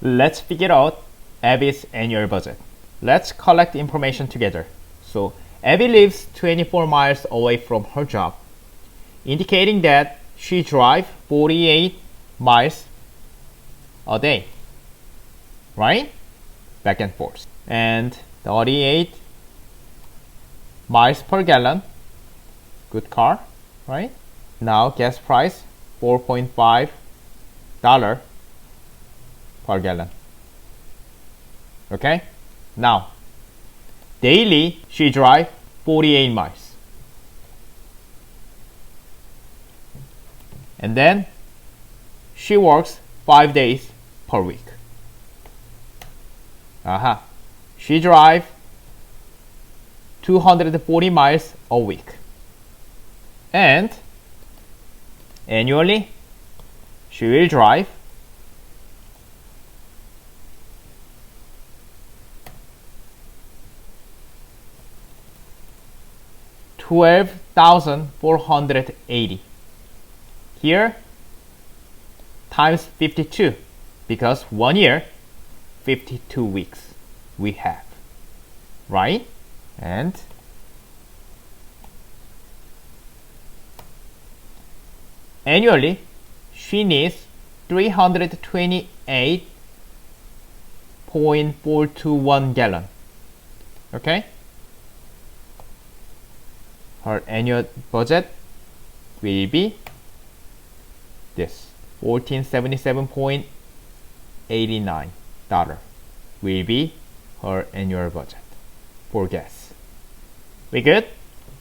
Let's figure out Abby's annual budget. Let's collect information together. So Abby lives 24 miles away from her job, indicating that she drives 48 miles a day, right? Back and forth. And 38 miles per gallon. Good car, right? Now gas price $4.5 per gallon. Okay? Now, daily she drives 48 miles. And then she works 5 days per week. She drives 240 miles a week. And annually, she will drive 12,480. Here, times 52, because 1 year, 52 weeks we have, right? And annually, she needs 328.421 gallon. Okay? Her annual budget will be this. $1,477.89 will be her annual budget for gas. We good?